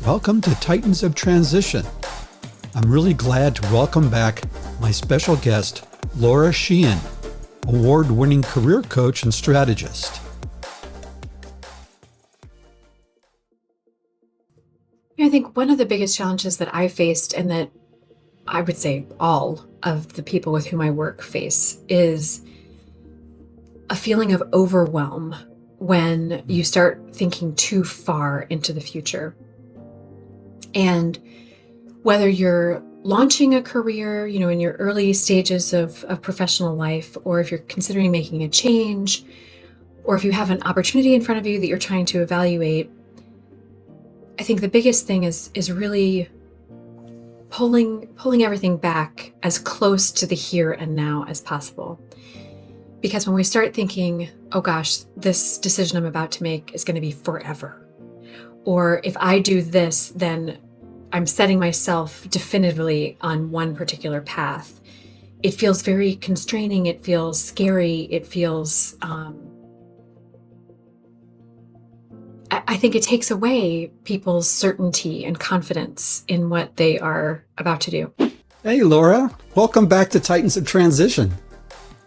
Welcome to Titans of Transition. I'm really glad to welcome back my special guest, Laura Sheehan, award-winning career coach and strategist. I think one of the biggest challenges that I faced, and that I would say all of the people with whom I work face, is a feeling of overwhelm when you start thinking too far into the future. And whether you're launching a career, in your early stages of professional life, or if you're considering making a change, or if you have an opportunity in front of you that you're trying to evaluate, I think the biggest thing is really pulling everything back as close to the here and now as possible. Because when we start thinking, oh gosh, this decision I'm about to make is going to be forever, or if I do this, then I'm setting myself definitively on one particular path, it feels very constraining. It feels scary. It feels, I think it takes away people's certainty and confidence in what they are about to do. Hey, Laura. Welcome back to Titans of Transition.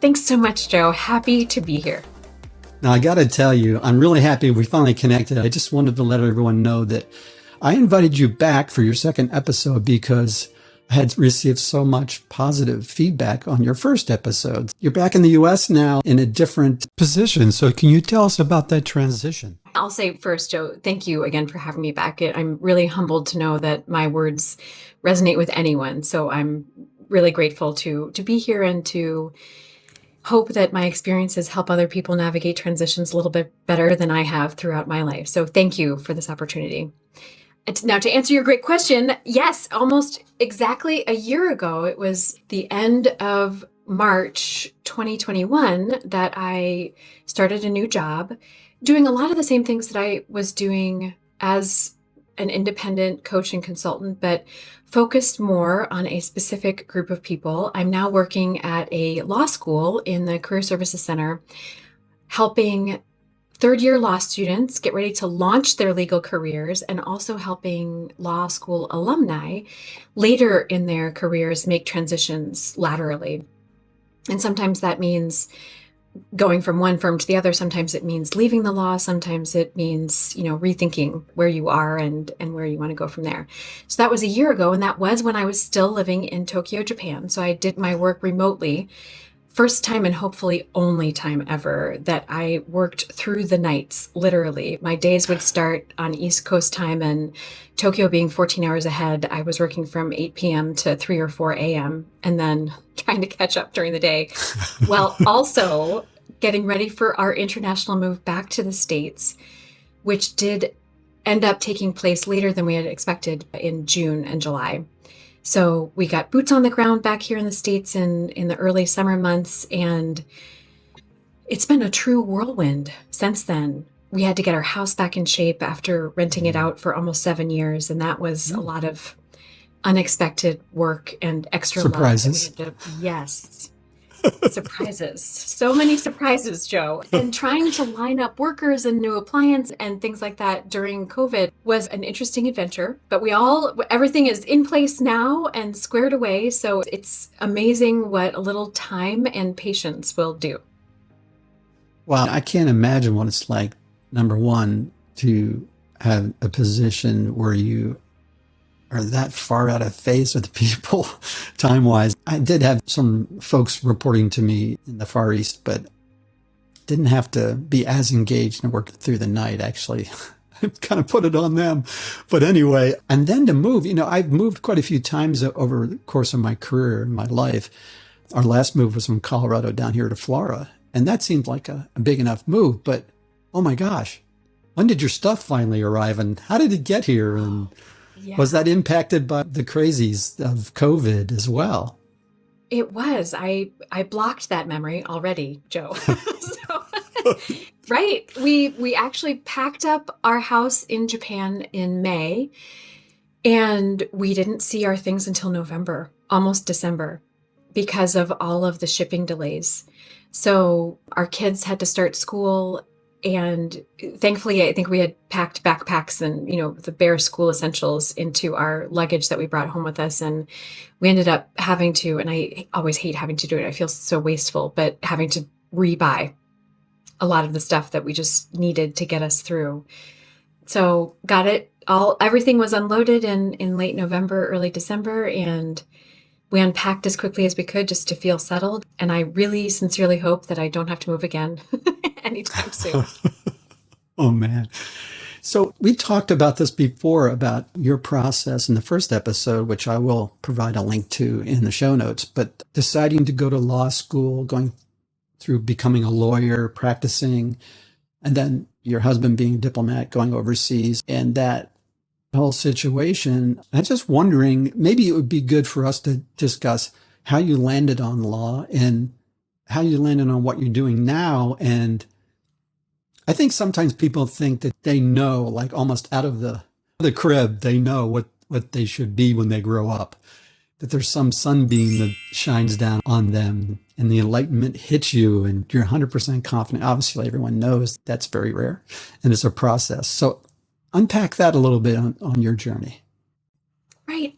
Thanks so much, Joe. Happy to be here. Now, I got to tell you, I'm really happy we finally connected. I just wanted to let everyone know that I invited you back for your second episode because I had received so much positive feedback on your first episode. You're back in the U.S. now in a different position. So can you tell us about that transition? I'll say first, Joe, thank you again for having me back. I'm really humbled to know that my words resonate with anyone. So I'm really grateful to be here and to hope that my experiences help other people navigate transitions a little bit better than I have throughout my life. So thank you for this opportunity. Now, to answer your great question, yes, almost exactly a year ago, it was the end of March 2021 that I started a new job, doing a lot of the same things that I was doing as an independent coach and consultant, but focused more on a specific group of people. I'm now working at a law school in the Career Services Center, helping third-year law students get ready to launch their legal careers, and also helping law school alumni later in their careers make transitions laterally. And sometimes that means going from one firm to the other. Sometimes it means leaving the law. Sometimes it means, rethinking where you are and where you want to go from there. So that was a year ago, and that was when I was still living in Tokyo, Japan. So I did my work remotely. First time and hopefully only time ever that I worked through the nights, literally. My days would start on East Coast time, and Tokyo being 14 hours ahead, I was working from 8 p.m. to 3 or 4 a.m. and then trying to catch up during the day, while also getting ready for our international move back to the States, which did end up taking place later than we had expected in June and July. So we got boots on the ground back here in the States in the early summer months, and it's been a true whirlwind since then. We had to get our house back in shape after renting it out for almost 7 years, and that was a lot of unexpected work and extra surprises. Yes. Surprises. So many surprises, Joe. And trying to line up workers and new appliance and things like that during COVID was an interesting adventure. But everything is in place now and squared away. So it's amazing what a little time and patience will do. Well, I can't imagine what it's like, number one, to have a position where you are that far out of phase with people time-wise. I did have some folks reporting to me in the Far East, but didn't have to be as engaged and work through the night, actually. I kind of put it on them. But anyway, and then to move, I've moved quite a few times over the course of my career and my life. Our last move was from Colorado down here to Florida. And that seemed like a big enough move. But, oh my gosh, when did your stuff finally arrive? And how did it get here? And was that impacted by the crazies of COVID as well? It was. I blocked that memory already, Joe. Right. We actually packed up our house in Japan in May, and we didn't see our things until November, almost December, because of all of the shipping delays. So our kids had to start school And thankfully, I think we had packed backpacks and, the bare school essentials into our luggage that we brought home with us. And we ended up having to, and I always hate having to do it. I feel so wasteful, but having to rebuy a lot of the stuff that we just needed to get us through. So got it all, everything was unloaded in late November, early December, and we unpacked as quickly as we could just to feel settled. And I really sincerely hope that I don't have to move again anytime soon. Oh, man. So we talked about this before, about your process in the first episode, which I will provide a link to in the show notes, but deciding to go to law school, going through becoming a lawyer, practicing, and then your husband being a diplomat, going overseas, and that whole situation. I'm just wondering, maybe it would be good for us to discuss how you landed on law and how you landed on what you're doing now. And I think sometimes people think that they know, like almost out of the crib, they know what they should be when they grow up, that there's some sunbeam that shines down on them and the enlightenment hits you and you're 100% confident. Obviously, everyone knows that's very rare and it's a process. So unpack that a little bit on your journey. Right.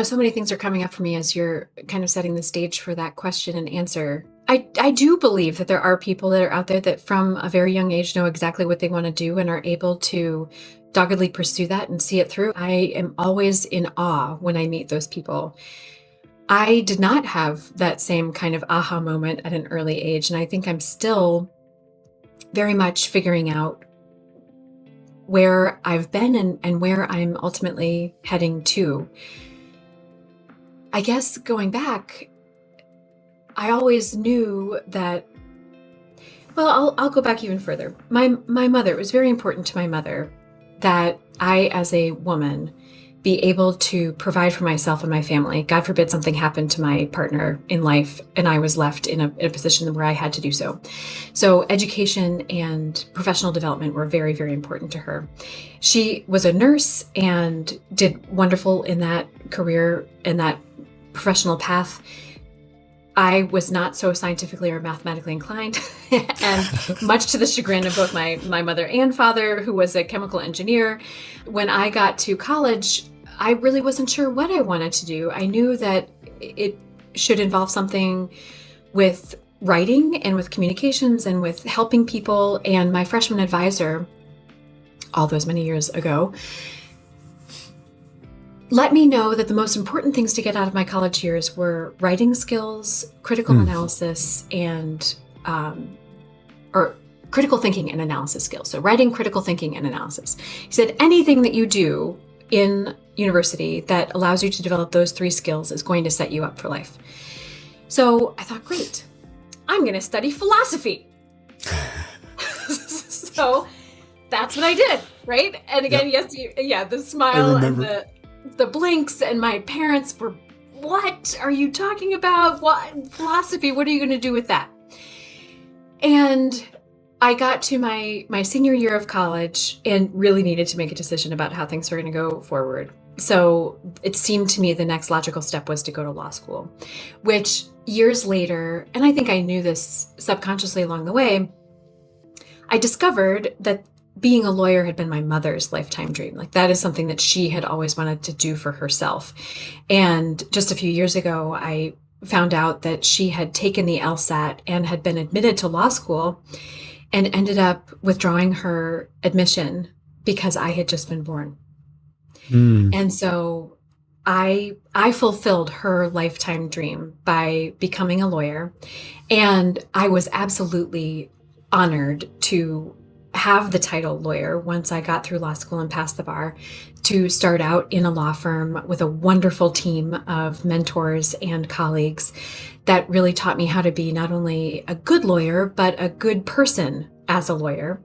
So many things are coming up for me as you're kind of setting the stage for that question and answer. I do believe that there are people that are out there that from a very young age know exactly what they want to do and are able to doggedly pursue that and see it through. I am always in awe when I meet those people. I did not have that same kind of aha moment at an early age, and I think I'm still very much figuring out where I've been and where I'm ultimately heading to. I guess going back, I always knew that, well, I'll go back even further. My mother, it was very important to my mother that I, as a woman, be able to provide for myself and my family. God forbid something happened to my partner in life and I was left in a position where I had to do so. So education and professional development were very, very important to her. She was a nurse and did wonderful in that career and that professional path. I was not so scientifically or mathematically inclined, and much to the chagrin of both my mother and father, who was a chemical engineer. When I got to college, I really wasn't sure what I wanted to do. I knew that it should involve something with writing and with communications and with helping people. And my freshman advisor, all those many years ago, let me know that the most important things to get out of my college years were writing skills, critical analysis, and or critical thinking and analysis skills. So writing, critical thinking, and analysis. He said anything that you do in university that allows you to develop those three skills is going to set you up for life. So I thought, great, I'm going to study philosophy. So that's what I did, right? And again, yes, the smile and the blinks, and my parents were, what are you talking about? What philosophy? What are you going to do with that? And I got to my senior year of college and really needed to make a decision about how things were going to go forward. So it seemed to me the next logical step was to go to law school, which years later, and I think I knew this subconsciously along the way, I discovered that being a lawyer had been my mother's lifetime dream. Like that is something that she had always wanted to do for herself. And just a few years ago, I found out that she had taken the LSAT and had been admitted to law school and ended up withdrawing her admission because I had just been born. And so I fulfilled her lifetime dream by becoming a lawyer. And I was absolutely honored to have the title lawyer once I got through law school and passed the bar, to start out in a law firm with a wonderful team of mentors and colleagues that really taught me how to be not only a good lawyer, but a good person as a lawyer,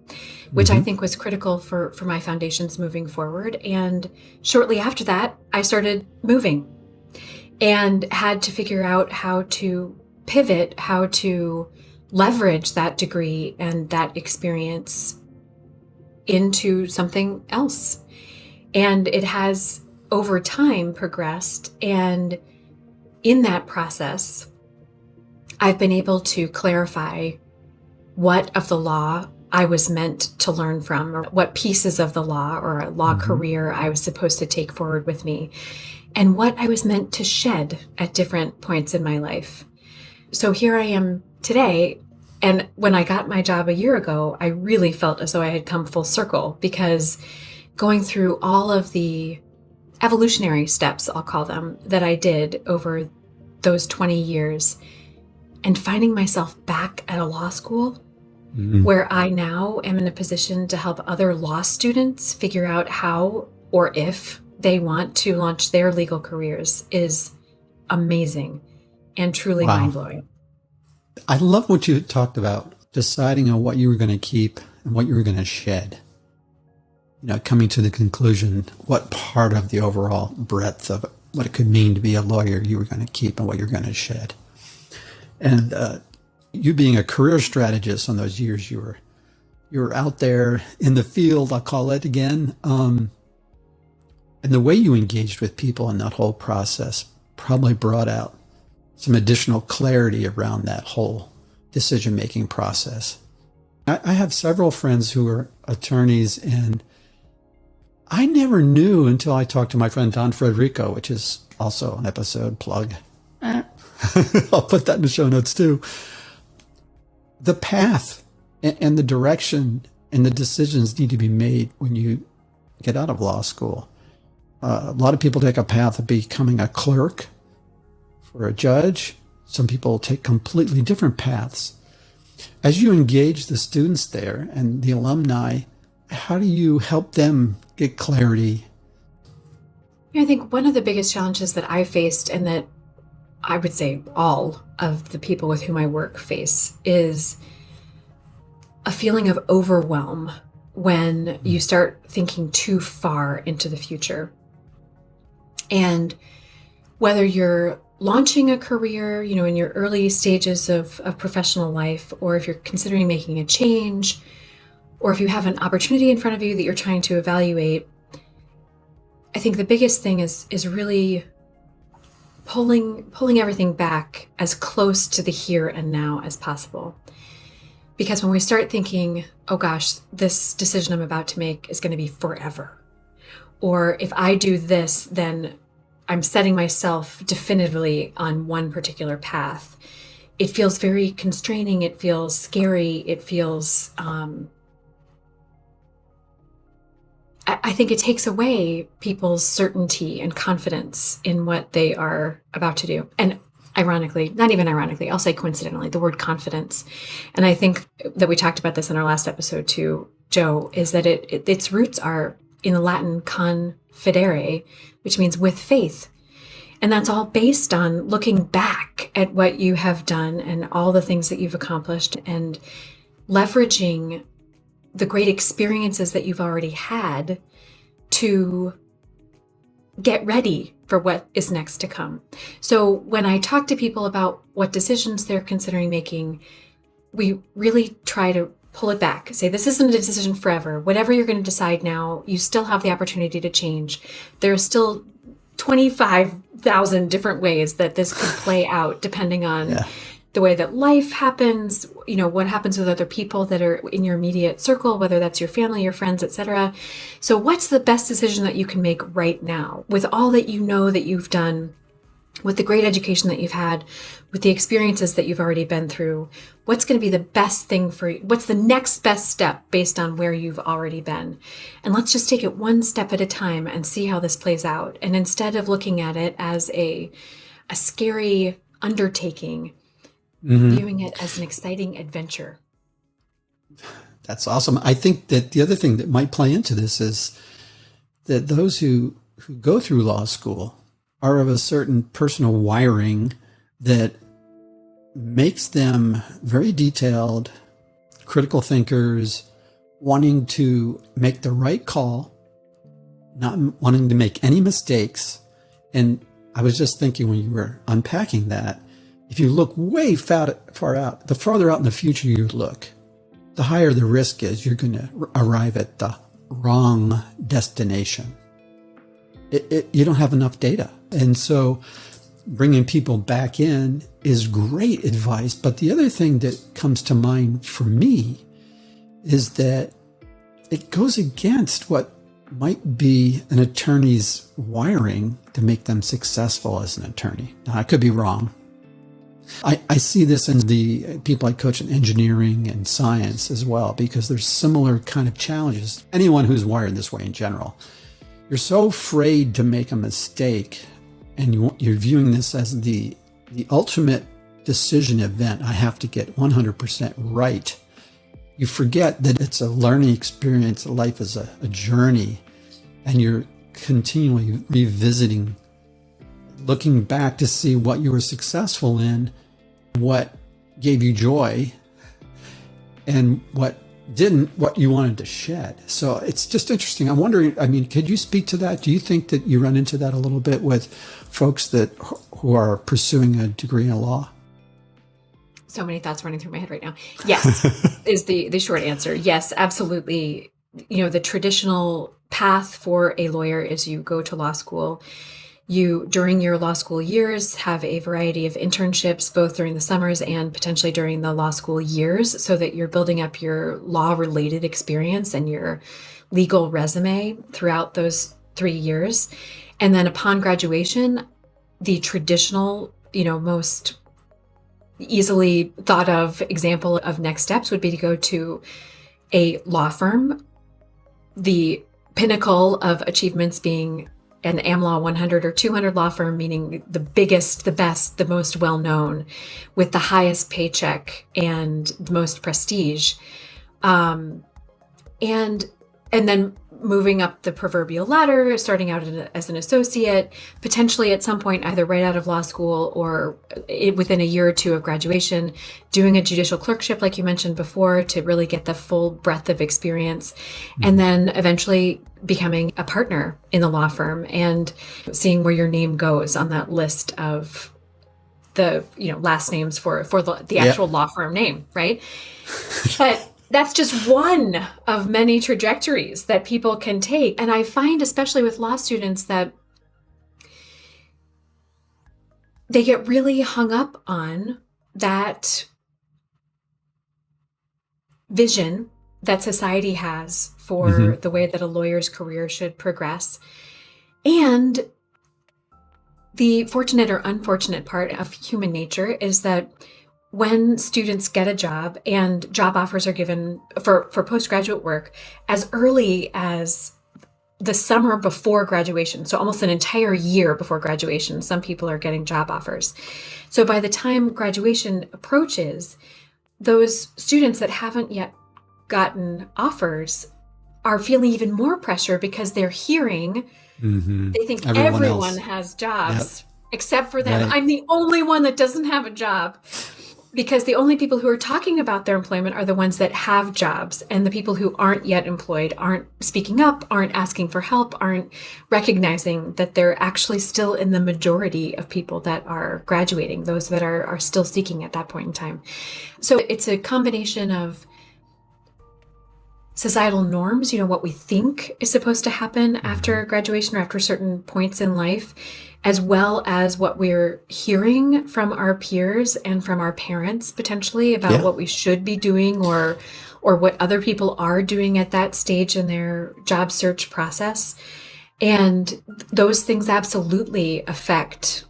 which I think was critical for my foundations moving forward. And shortly after that, I started moving and had to figure out how to pivot, how to leverage that degree and that experience into something else. And it has over time progressed. And in that process, I've been able to clarify what of the law I was meant to learn from, or what pieces of the law or a law career I was supposed to take forward with me, and what I was meant to shed at different points in my life. So here I am today. And when I got my job a year ago, I really felt as though I had come full circle, because going through all of the evolutionary steps, I'll call them, that I did over those 20 years, and finding myself back at a law school where I now am in a position to help other law students figure out how or if they want to launch their legal careers is amazing and truly mind-blowing. I love what you talked about, deciding on what you were going to keep and what you were going to shed. Coming to the conclusion, what part of the overall breadth of what it could mean to be a lawyer you were going to keep and what you're going to shed. And you being a career strategist on those years, you were out there in the field, I'll call it again. And the way you engaged with people in that whole process probably brought out some additional clarity around that whole decision-making process. I have several friends who are attorneys, and I never knew until I talked to my friend Don Frederico, which is also an episode plug. I'll put that in the show notes too. The path and the direction and the decisions need to be made when you get out of law school. A lot of people take a path of becoming a clerk for a judge. Some people take completely different paths. As you engage the students there and the alumni, how do you help them get clarity? I think one of the biggest challenges that I faced, and that I would say all of the people with whom I work face, is a feeling of overwhelm when you start thinking too far into the future. And whether you're launching a career, in your early stages of professional life, or if you're considering making a change, or if you have an opportunity in front of you that you're trying to evaluate, I think the biggest thing is really pulling everything back as close to the here and now as possible. Because when we start thinking, oh gosh, this decision I'm about to make is going to be forever, or if I do this, then I'm setting myself definitively on one particular path, it feels very constraining. It feels scary. It feels, I think it takes away people's certainty and confidence in what they are about to do. And ironically, not even ironically, I'll say coincidentally, the word confidence. And I think that we talked about this in our last episode too, Joe, is that its roots are in the Latin confidere, which means with faith. And that's all based on looking back at what you have done and all the things that you've accomplished, and leveraging the great experiences that you've already had to get ready for what is next to come. So when I talk to people about what decisions they're considering making, we really try to pull it back, say, this isn't a decision forever. Whatever you're going to decide now, you still have the opportunity to change. There are still 25,000 different ways that this could play out, depending on the way that life happens, what happens with other people that are in your immediate circle, whether that's your family, your friends, etc. So what's the best decision that you can make right now with all that you know that you've done, with the great education that you've had, with the experiences that you've already been through? What's going to be the best thing for you? What's the next best step based on where you've already been? And let's just take it one step at a time and see how this plays out. And instead of looking at it as a scary undertaking, viewing it as an exciting adventure. That's awesome. I think that the other thing that might play into this is that those who go through law school are of a certain personal wiring that makes them very detailed, critical thinkers, wanting to make the right call, not wanting to make any mistakes. And I was just thinking when you were unpacking that, if you look way far out, the farther out in the future you look, the higher the risk is you're going to arrive at the wrong destination. You don't have enough data. And so bringing people back in is great advice. But the other thing that comes to mind for me is that it goes against what might be an attorney's wiring to make them successful as an attorney. Now, I could be wrong. I see this in the people I coach in engineering and science as well, because there's similar kind of challenges. Anyone who's wired this way in general, you're so afraid to make a mistake, and you're viewing this as the ultimate decision event. I have to get 100% right. You forget that it's a learning experience. Life is a journey, and you're continually revisiting, looking back to see what you were successful in, what gave you joy, and what didn't, what you wanted to shed. So it's just interesting. I'm wondering, I mean, could you speak to that? Do you think that you run into that a little bit with folks who are pursuing a degree in law? So many thoughts running through my head right now. Yes, is the short answer. Yes, absolutely. The traditional path for a lawyer is you go to law school. You, during your law school years, have a variety of internships, both during the summers and potentially during the law school years, so that you're building up your law-related experience and your legal resume throughout those 3 years. And then upon graduation, the traditional, most easily thought of example of next steps would be to go to a law firm, the pinnacle of achievements being an AmLaw 100 or 200 law firm, meaning the biggest, the best, the most well-known, with the highest paycheck and the most prestige. And then moving up the proverbial ladder, starting out as an associate, potentially at some point, either right out of law school or within a year or two of graduation, doing a judicial clerkship, like you mentioned before, to really get the full breadth of experience. And then eventually becoming a partner in the law firm and seeing where your name goes on that list of the, last names for the actual law firm name, right? But that's just one of many trajectories that people can take. And I find, especially with law students, that they get really hung up on that vision that society has for the way that a lawyer's career should progress. And the fortunate or unfortunate part of human nature is that when students get a job and job offers are given for postgraduate work as early as the summer before graduation, so almost an entire year before graduation, some people are getting job offers. So by the time graduation approaches, those students that haven't yet gotten offers are feeling even more pressure because they're hearing, they think everyone has jobs except for them. Right. I'm the only one that doesn't have a job. Because the only people who are talking about their employment are the ones that have jobs, and the people who aren't yet employed aren't speaking up, aren't asking for help, aren't recognizing that they're actually still in the majority of people that are graduating, those that are still seeking at that point in time. So it's a combination of societal norms, what we think is supposed to happen after graduation or after certain points in life, as well as what we're hearing from our peers and from our parents potentially about what we should be doing or what other people are doing at that stage in their job search process. And those things absolutely affect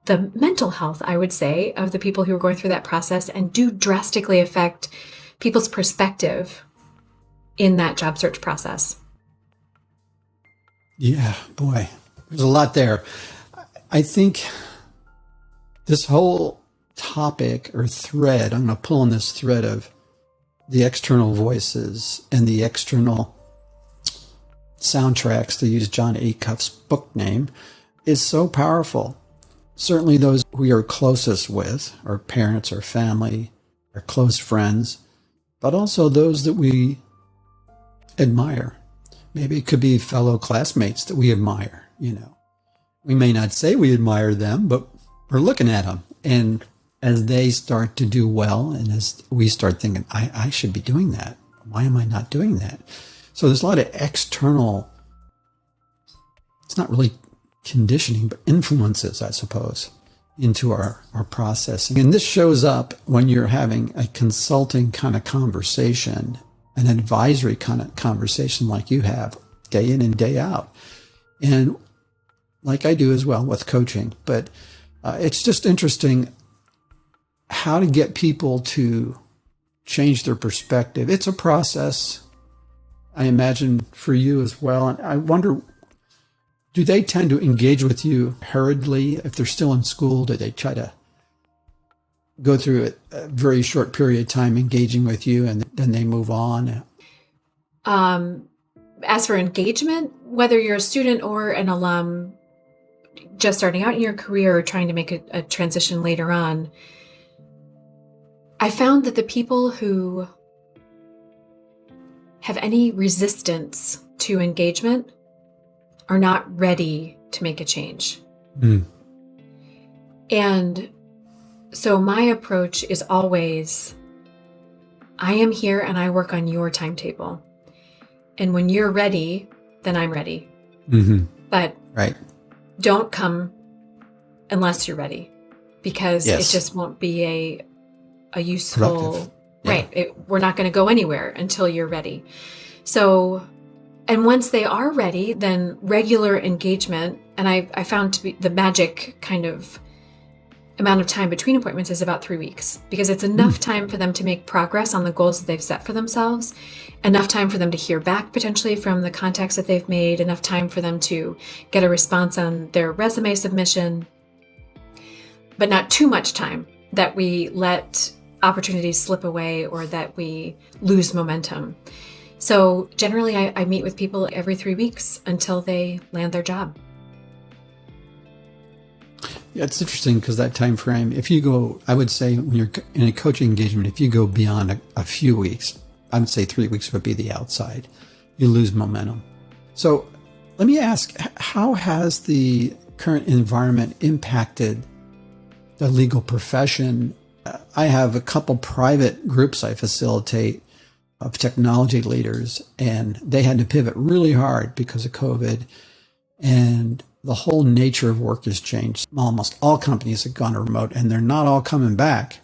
the mental health, I would say, of the people who are going through that process, and do drastically affect people's perspective in that job search process. Yeah, boy, there's a lot there. I think this whole topic or thread, I'm going to pull on this thread of the external voices and the external soundtracks, to use John Acuff's book name, is so powerful. Certainly those we are closest with, our parents, our family, our close friends, but also those that we admire. Maybe it could be fellow classmates that we admire, We may not say we admire them, but we're looking at them. And as they start to do well, and as we start thinking, I should be doing that. Why am I not doing that? So there's a lot of external, it's not really conditioning, but influences, I suppose, into our processing. And this shows up when you're having a consulting kind of conversation an advisory kind of conversation like you have day in and day out. And like I do as well with coaching, but it's just interesting how to get people to change their perspective. It's a process, I imagine, for you as well. And I wonder, do they tend to engage with you hurriedly if they're still in school? Do they try to go through a very short period of time engaging with you and then they move on? As for engagement, whether you're a student or an alum just starting out in your career or trying to make a transition later on, I found that the people who have any resistance to engagement are not ready to make a change. And so my approach is always, I am here and I work on your timetable. And when you're ready, then I'm ready. But don't come unless you're ready, because it just won't be a useful, we're not going to go anywhere until you're ready. So, and once they are ready, then regular engagement, and I found to be the magic kind of amount of time between appointments is about 3 weeks, because it's enough time for them to make progress on the goals that they've set for themselves, enough time for them to hear back potentially from the contacts that they've made, enough time for them to get a response on their resume submission, but not too much time that we let opportunities slip away or that we lose momentum. So generally I meet with people every 3 weeks until they land their job. Yeah, it's interesting because that time frame, if you go, I would say when you're in a coaching engagement, if you go beyond a few weeks, I would say 3 weeks would be the outside, you lose momentum. So let me ask, how has the current environment impacted the legal profession? I have a couple private groups I facilitate of technology leaders, and they had to pivot really hard because of COVID, and the whole nature of work has changed. Almost all companies have gone remote, and they're not all coming back.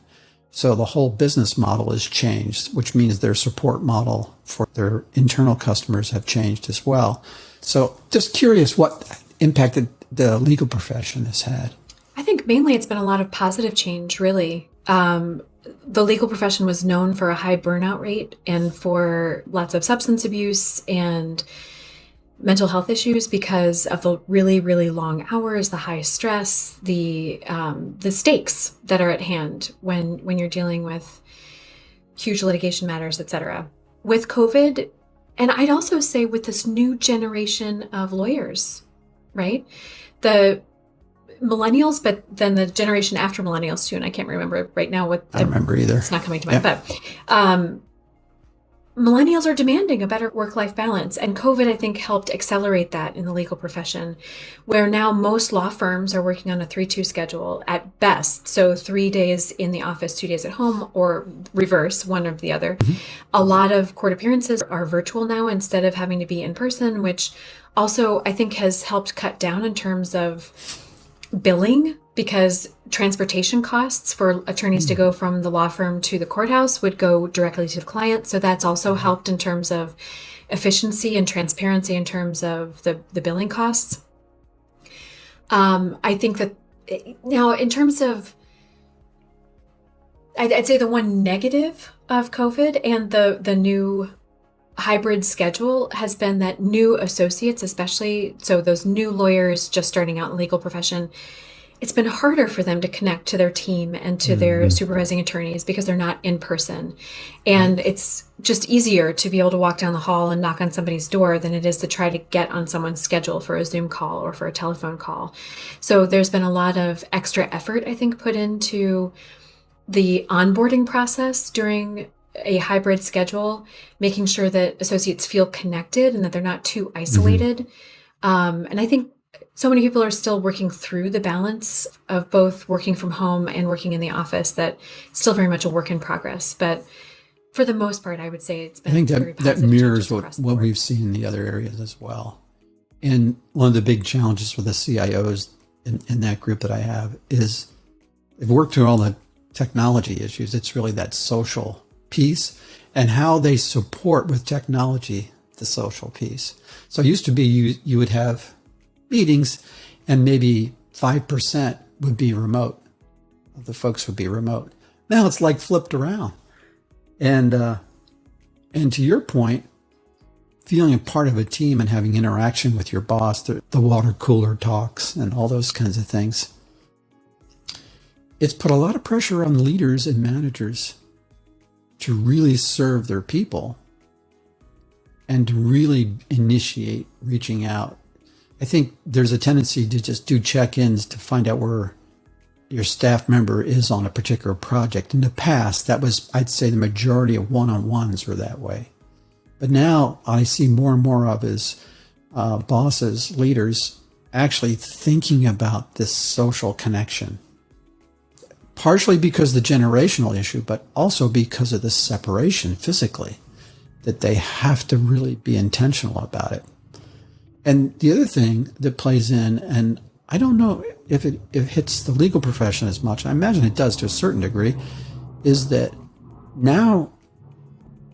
So the whole business model has changed, which means their support model for their internal customers have changed as well. So just curious what impacted the legal profession has had. I think mainly it's been a lot of positive change, really. The legal profession was known for a high burnout rate and for lots of substance abuse and mental health issues because of the really, really long hours, the high stress, the stakes that are at hand when you're dealing with huge litigation matters, et cetera. With COVID, and I'd also say with this new generation of lawyers, right? The millennials, but then the generation after millennials too, and I can't remember right now what. I don't remember either. It's not coming to mind, but millennials are demanding a better work-life balance, and COVID, I think, helped accelerate that in the legal profession, where now most law firms are working on a 3-2 schedule at best. So 3 days in the office, 2 days at home, or reverse, one or the other. A lot of court appearances are virtual now instead of having to be in person, which also I think has helped cut down in terms of billing, because transportation costs for attorneys to go from the law firm to the courthouse would go directly to the client. So that's also helped in terms of efficiency and transparency in terms of the billing costs. I think that now in terms of, I'd say the one negative of COVID and the new hybrid schedule has been that new associates, especially, so those new lawyers just starting out in the legal profession, it's been harder for them to connect to their team and to their supervising attorneys because they're not in person. And it's just easier to be able to walk down the hall and knock on somebody's door than it is to try to get on someone's schedule for a Zoom call or for a telephone call. So there's been a lot of extra effort, I think, put into the onboarding process during a hybrid schedule, making sure that associates feel connected and that they're not too isolated. And I think so many people are still working through the balance of both working from home and working in the office, that it's still very much a work in progress. But for the most part, I would say it's been, I think very that positive mirrors changes what we've seen in the other areas as well. And one of the big challenges for the CIOs in that group that I have is they've worked through all the technology issues. It's really that social piece. and how they support with technology the social piece. So it used to be you would have meetings and maybe 5% would be remote. The folks would be remote. Now it's like flipped around. And to your point, feeling a part of a team and having interaction with your boss, the water cooler talks and all those kinds of things, it's put a lot of pressure on leaders and managers to really serve their people and to really initiate reaching out. I think there's a tendency to just do check-ins to find out where your staff member is on a particular project. In the past, that was, I'd say, the majority of one-on-ones were that way. But now I see more and more of is bosses, leaders, actually thinking about this social connection. Partially because of the generational issue, but also because of the separation physically, that they have to really be intentional about it. And the other thing that plays in, and I don't know if it hits the legal profession as much, I imagine it does to a certain degree, is that now,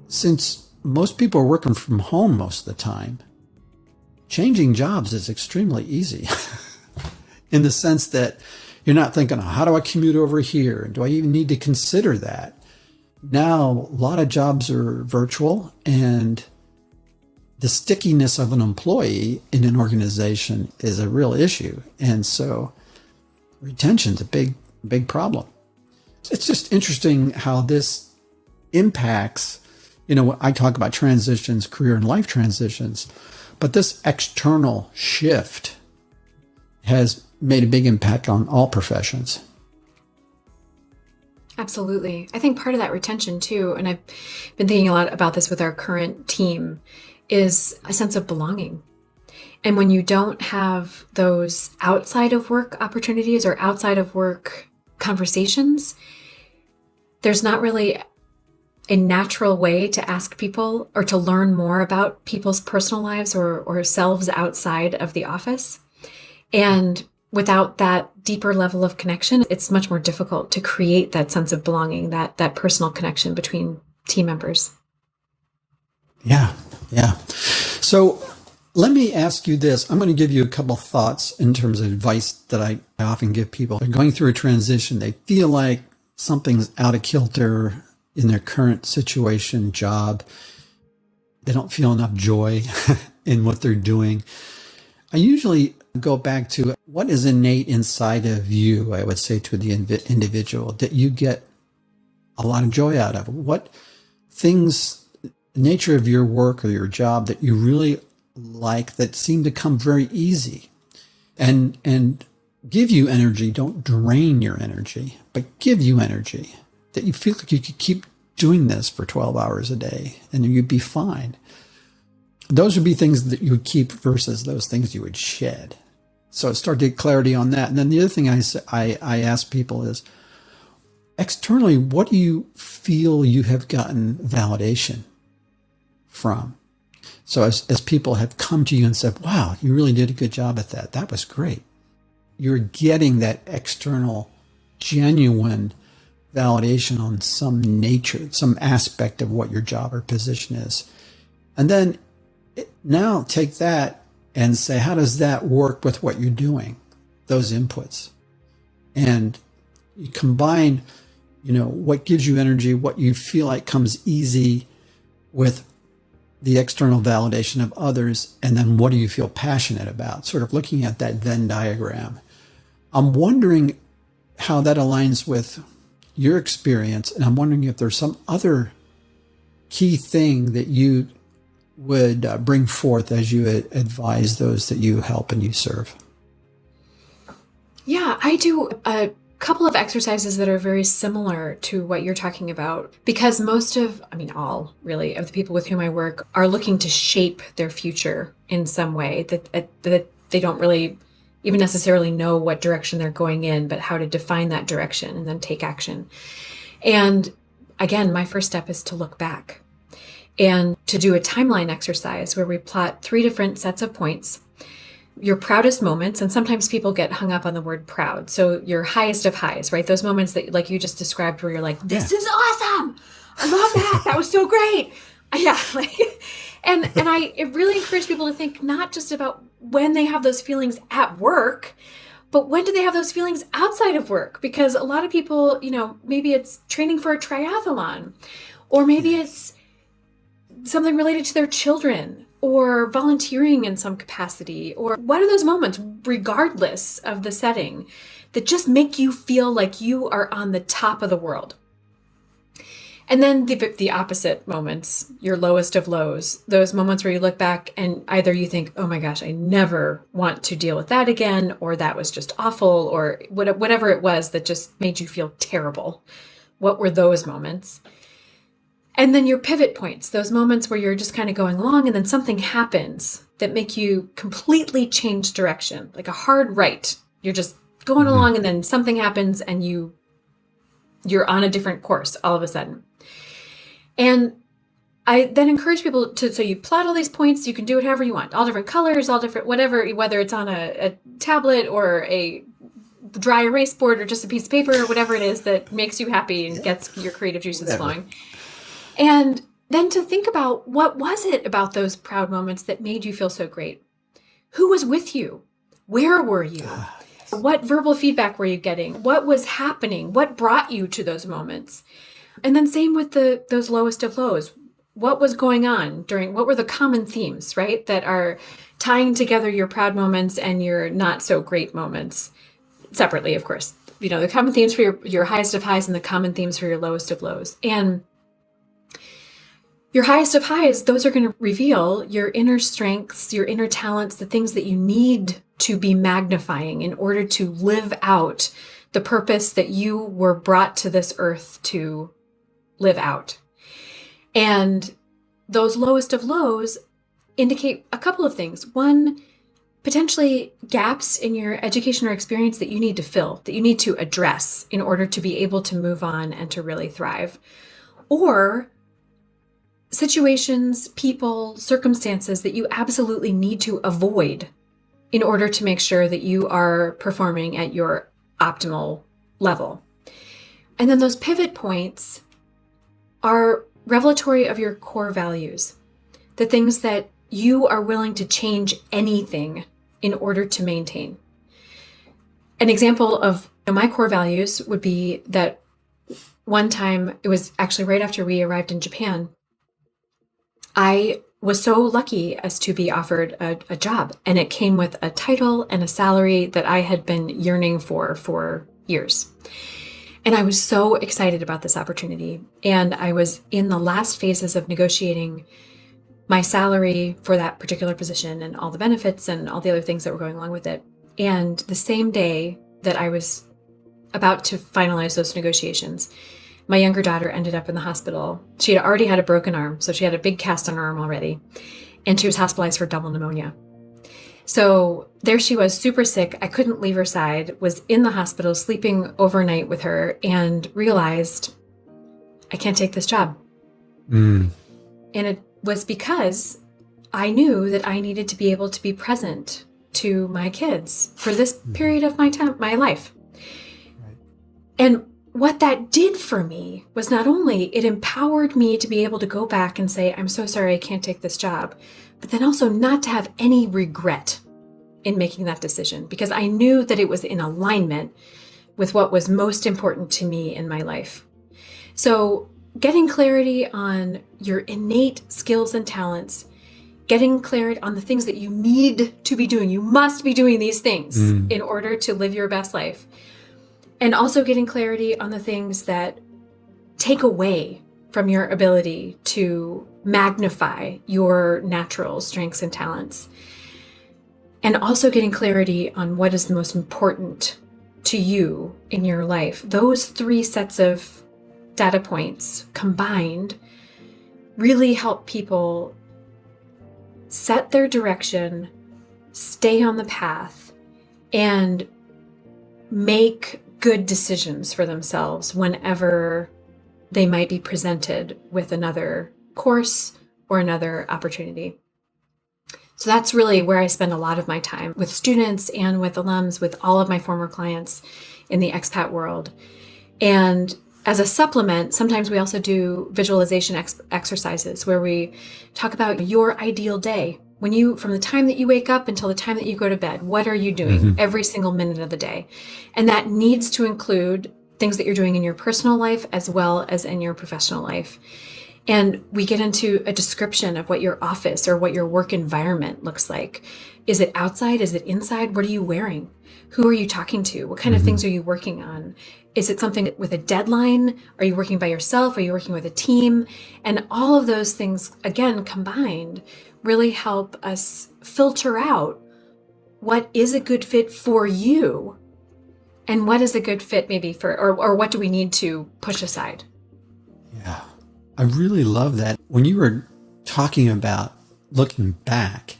since most people are working from home most of the time, changing jobs is extremely easy in the sense that you're not thinking, how do I commute over here? Do I even need to consider that? Now, a lot of jobs are virtual, and the stickiness of an employee in an organization is a real issue. And so retention's a big problem. It's just interesting how this impacts, I talk about transitions, career and life transitions, but this external shift has made a big impact on all professions. Absolutely. I think part of that retention too, and I've been thinking a lot about this with our current team, is a sense of belonging. And when you don't have those outside of work opportunities or outside of work conversations, there's not really a natural way to ask people or to learn more about people's personal lives or selves outside of the office. And without that deeper level of connection, it's much more difficult to create that sense of belonging, that personal connection between team members. Yeah. So let me ask you this. I'm going to give you a couple thoughts in terms of advice that I often give people. They're going through a transition. They feel like something's out of kilter in their current situation, job. They don't feel enough joy in what they're doing. I usually go back to what is innate inside of you, I would say, to the individual that you get a lot of joy out of. What things, the nature of your work or your job that you really like that seem to come very easy and give you energy. Don't drain your energy, but give you energy that you feel like you could keep doing this for 12 hours a day and you'd be fine. Those would be things that you would keep versus those things you would shed. So start to get clarity on that. And then the other thing I ask people is, externally, what do you feel you have gotten validation from? So as people have come to you and said, wow, you really did a good job at that. That was great. You're getting that external, genuine validation on some nature, some aspect of what your job or position is. And then now take that and say, how does that work with what you're doing? Those inputs. And you combine, what gives you energy, what you feel like comes easy with the external validation of others, and then what do you feel passionate about? Sort of looking at that Venn diagram. I'm wondering how that aligns with your experience, and I'm wondering if there's some other key thing that you would bring forth as you advise those that you help and you serve. Yeah, I do a couple of exercises that are very similar to what you're talking about, because all really of the people with whom I work are looking to shape their future in some way that they don't really even necessarily know what direction they're going in, but how to define that direction and then take action. And again, my first step is to look back and to do a timeline exercise where we plot 3 different sets of points. Your proudest moments, and sometimes people get hung up on the word proud. So your highest of highs, right? Those moments that, like you just described, where you're like, this is awesome. I love that. That was so great. Yeah. And it really encourage people to think not just about when they have those feelings at work, but when do they have those feelings outside of work? Because a lot of people, maybe it's training for a triathlon, or maybe it's something related to their children, or volunteering in some capacity, or what are those moments, regardless of the setting, that just make you feel like you are on the top of the world? And then the opposite moments, your lowest of lows, those moments where you look back and either you think, oh my gosh, I never want to deal with that again, or that was just awful, or whatever it was that just made you feel terrible. What were those moments? And then your pivot points, those moments where you're just kind of going along and then something happens that make you completely change direction, like a hard right. You're just going along and then something happens and you're on a different course all of a sudden. And I then encourage people so you plot all these points, you can do it however you want, all different colors, all different, whatever, whether it's on a tablet or a dry erase board or just a piece of paper or whatever it is that makes you happy and gets your creative juices flowing. And then to think about, what was it about those proud moments that made you feel so great? Who was with you? Where were you? What verbal feedback were you getting? What was happening? What brought you to those moments? And then same with those lowest of lows. What was going on what were the common themes, right? That are tying together your proud moments and your not so great moments separately, of course. The common themes for your highest of highs and the common themes for your lowest of lows. And your highest of highs, those are going to reveal your inner strengths, your inner talents, the things that you need to be magnifying in order to live out the purpose that you were brought to this earth to live out. And those lowest of lows indicate a couple of things. One, potentially gaps in your education or experience that you need to fill, that you need to address in order to be able to move on and to really thrive. Or situations, people, circumstances that you absolutely need to avoid in order to make sure that you are performing at your optimal level. And then those pivot points are revelatory of your core values, the things that you are willing to change anything in order to maintain. An example of my core values would be that one time, it was actually right after we arrived in Japan, I was so lucky as to be offered a job, and it came with a title and a salary that I had been yearning for years. And I was so excited about this opportunity. And I was in the last phases of negotiating my salary for that particular position and all the benefits and all the other things that were going along with it. And the same day that I was about to finalize those negotiations, my younger daughter ended up in the hospital. She had already had a broken arm, so she had a big cast on her arm already, and she was hospitalized for double pneumonia. So there she was, super sick. I couldn't leave her side, was in the hospital, sleeping overnight with her, and realized I can't take this job. And it was because I knew that I needed to be able to be present to my kids for this period of my life. Right. And what that did for me was not only it empowered me to be able to go back and say, I'm so sorry, I can't take this job, but then also not to have any regret in making that decision, because I knew that it was in alignment with what was most important to me in my life. So getting clarity on your innate skills and talents, getting clarity on the things that you need to be doing. You must be doing these things in order to live your best life. And also getting clarity on the things that take away from your ability to magnify your natural strengths and talents. And also getting clarity on what is the most important to you in your life. Those three sets of data points combined really help people set their direction, stay on the path, and make good decisions for themselves whenever they might be presented with another course or another opportunity. So that's really where I spend a lot of my time with students and with alums, with all of my former clients in the expat world. And as a supplement, sometimes we also do visualization exercises where we talk about your ideal day. When you, from the time that you wake up until the time that you go to bed, what are you doing every single minute of the day? And that needs to include things that you're doing in your personal life as well as in your professional life. And we get into a description of what your office or what your work environment looks like. Is it outside? Is it inside? What are you wearing? Who are you talking to? What kind of things are you working on? Is it something with a deadline? Are you working by yourself? Are you working with a team? And all of those things, again, combined, really help us filter out what is a good fit for you and what is a good fit maybe for, or what do we need to push aside? Yeah, I really love that. When you were talking about looking back,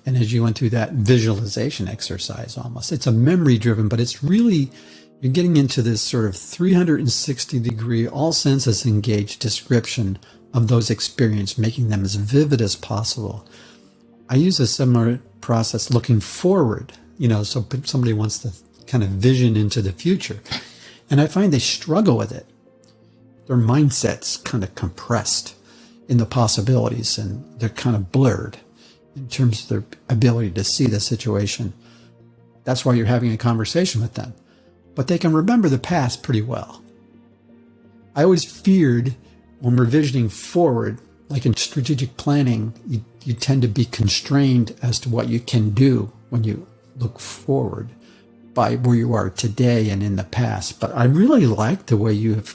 and as you went through that visualization exercise almost, it's a memory driven, but it's really, you're getting into this sort of 360 degree, all senses engaged description of those experiences, making them as vivid as possible. I use a similar process looking forward, so somebody wants to kind of vision into the future. And I find they struggle with it. Their mindset's kind of compressed in the possibilities, and they're kind of blurred in terms of their ability to see the situation. That's why you're having a conversation with them. But they can remember the past pretty well. I always feared when we're visioning forward, like in strategic planning, you tend to be constrained as to what you can do when you look forward by where you are today and in the past. But I really like the way you have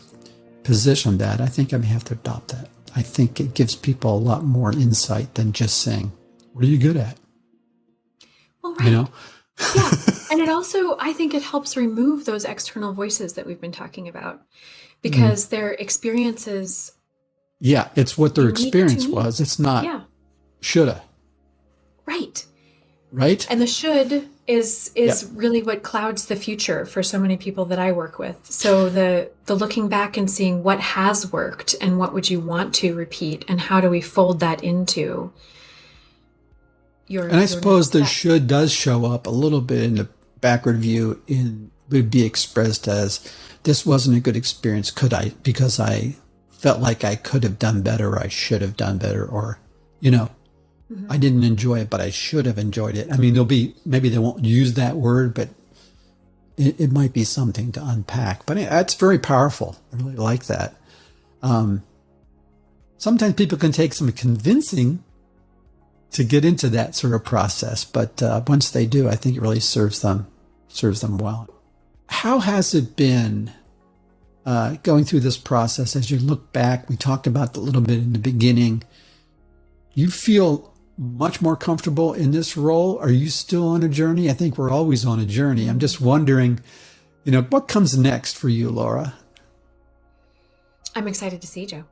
positioned that. I think I may have to adopt that. I think it gives people a lot more insight than just saying, what are you good at? Well, right. Yeah. And it also, I think it helps remove those external voices that we've been talking about, because their experiences. Yeah, it's what their experience was. It's not shoulda. Right. Right. And the should is really what clouds the future for so many people that I work with. So the looking back and seeing what has worked and what would you want to repeat and how do we fold that into your. And I suppose the should does show up a little bit in the backward view, would be expressed as, this wasn't a good experience, because I felt like I could have done better, or I should have done better, or, I didn't enjoy it, but I should have enjoyed it. I mean, maybe they won't use that word, but it might be something to unpack. But it's very powerful. I really like that. Sometimes people can take some convincing to get into that sort of process, but once they do, I think it really serves them well. How has it been going through this process as you look back? We talked about it a little bit in the beginning. You feel much more comfortable in this role? Are you still on a journey? I think we're always on a journey. I'm just wondering, what comes next for you, Laura? I'm excited to see Joe.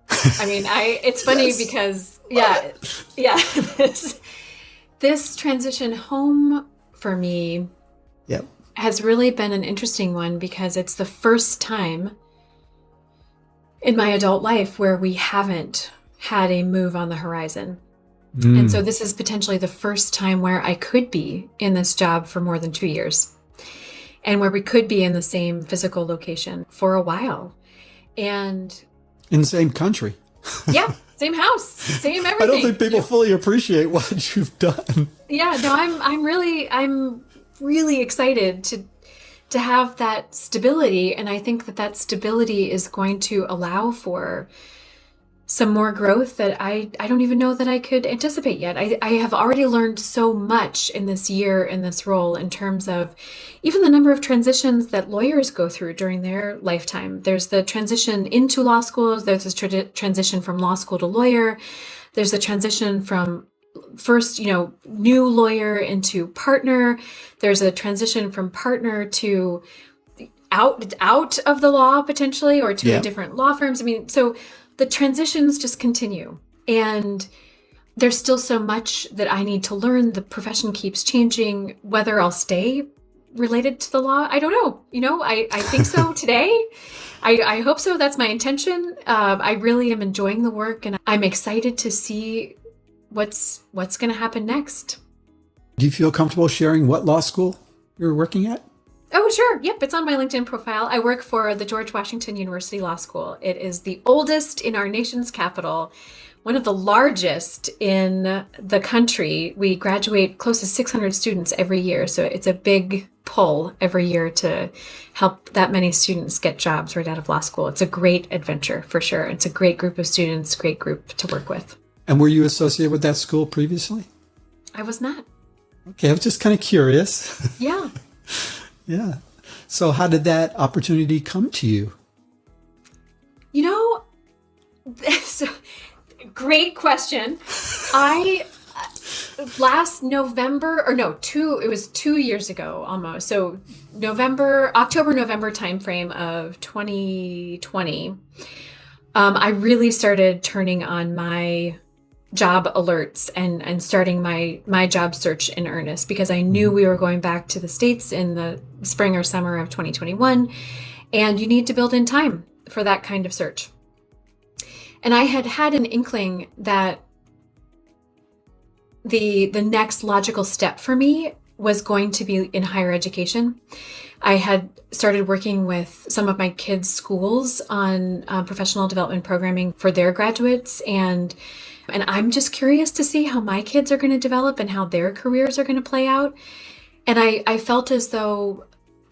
I mean, it's funny because, this transition home for me has really been an interesting one, because it's the first time in my adult life where we haven't had a move on the horizon. And so this is potentially the first time where I could be in this job for more than 2 years, and where we could be in the same physical location for a while. And in the same country. Yeah, same house, same everything. I don't think people fully appreciate what you've done. Yeah, no, I'm really excited to have that stability. And I think that stability is going to allow for some more growth that I don't even know that I could anticipate yet. I have already learned so much in this year in this role, in terms of even the number of transitions that lawyers go through during their lifetime. There's the transition into law school. There's this transition from law school to lawyer. There's the transition from first, new lawyer into partner. There's a transition from partner to out of the law potentially, or to a different law firms. I mean, so the transitions just continue, and there's still so much that I need to learn. The profession keeps changing. Whether I'll stay related to the law, I don't know. I think so today. I hope so. That's my intention. I really am enjoying the work, and I'm excited to see what's going to happen next. Do you feel comfortable sharing what law school you're working at? Oh, Oh, sure. Yep, it's on my LinkedIn profile. I work for the George Washington University Law School. It is the oldest in our nation's capital, one of the largest in the country. We graduate close to 600 students every year, so it's a big pull every year to help that many students get jobs right out of law school. It's a great adventure for sure. It's a great group of students, great group to work with. And were you associated with that school previously? I was not. Okay, I was just kind of curious. Yeah. Yeah. So how did that opportunity come to you? You know, so, great question. Last November, it was 2 years ago almost. So October, November timeframe of 2020, I really started turning on my job alerts and starting my job search in earnest, because I knew we were going back to the States in the spring or summer of 2021, and you need to build in time for that kind of search. And I had an inkling that the next logical step for me was going to be in higher education. I had started working with some of my kids' schools on professional development programming for their graduates, and I'm just curious to see how my kids are going to develop and how their careers are going to play out. And I felt as though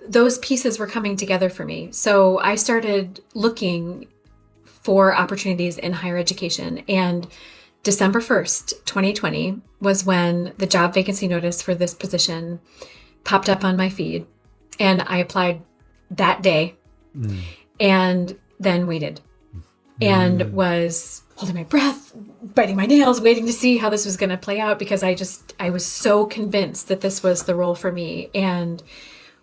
those pieces were coming together for me. So I started looking for opportunities in higher education. And December 1st, 2020 was when the job vacancy notice for this position popped up on my feed. And I applied that day and then waited and was holding my breath, biting my nails, waiting to see how this was going to play out, because I was so convinced that this was the role for me, and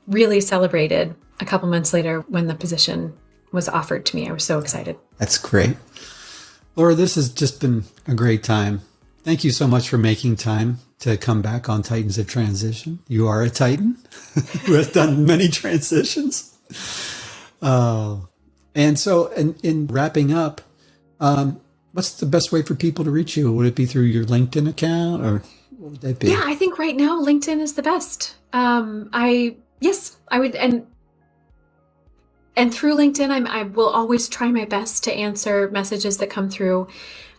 really celebrated a couple months later when the position was offered to me. I was so excited. That's great. Laura, this has just been a great time. Thank you so much for making time to come back on Titans of Transition. You are a Titan who has done many transitions. And so in wrapping up, what's the best way for people to reach you? Would it be through your LinkedIn account, or what would that be? Yeah, I think right now LinkedIn is the best. I would, and through LinkedIn, I will always try my best to answer messages that come through.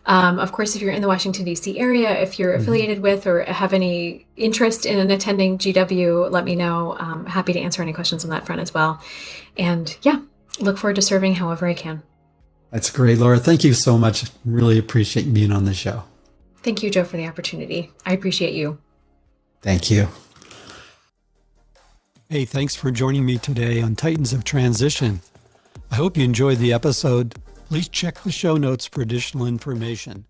Of course, if you're in the Washington, D.C. area, if you're affiliated with or have any interest in attending GW, let me know. I'm happy to answer any questions on that front as well. And yeah, look forward to serving however I can. That's great, Laura. Thank you so much. Really appreciate you being on the show. Thank you, Joe, for the opportunity. I appreciate you. Thank you. Hey, thanks for joining me today on Titans of Transition. I hope you enjoyed the episode. Please check the show notes for additional information.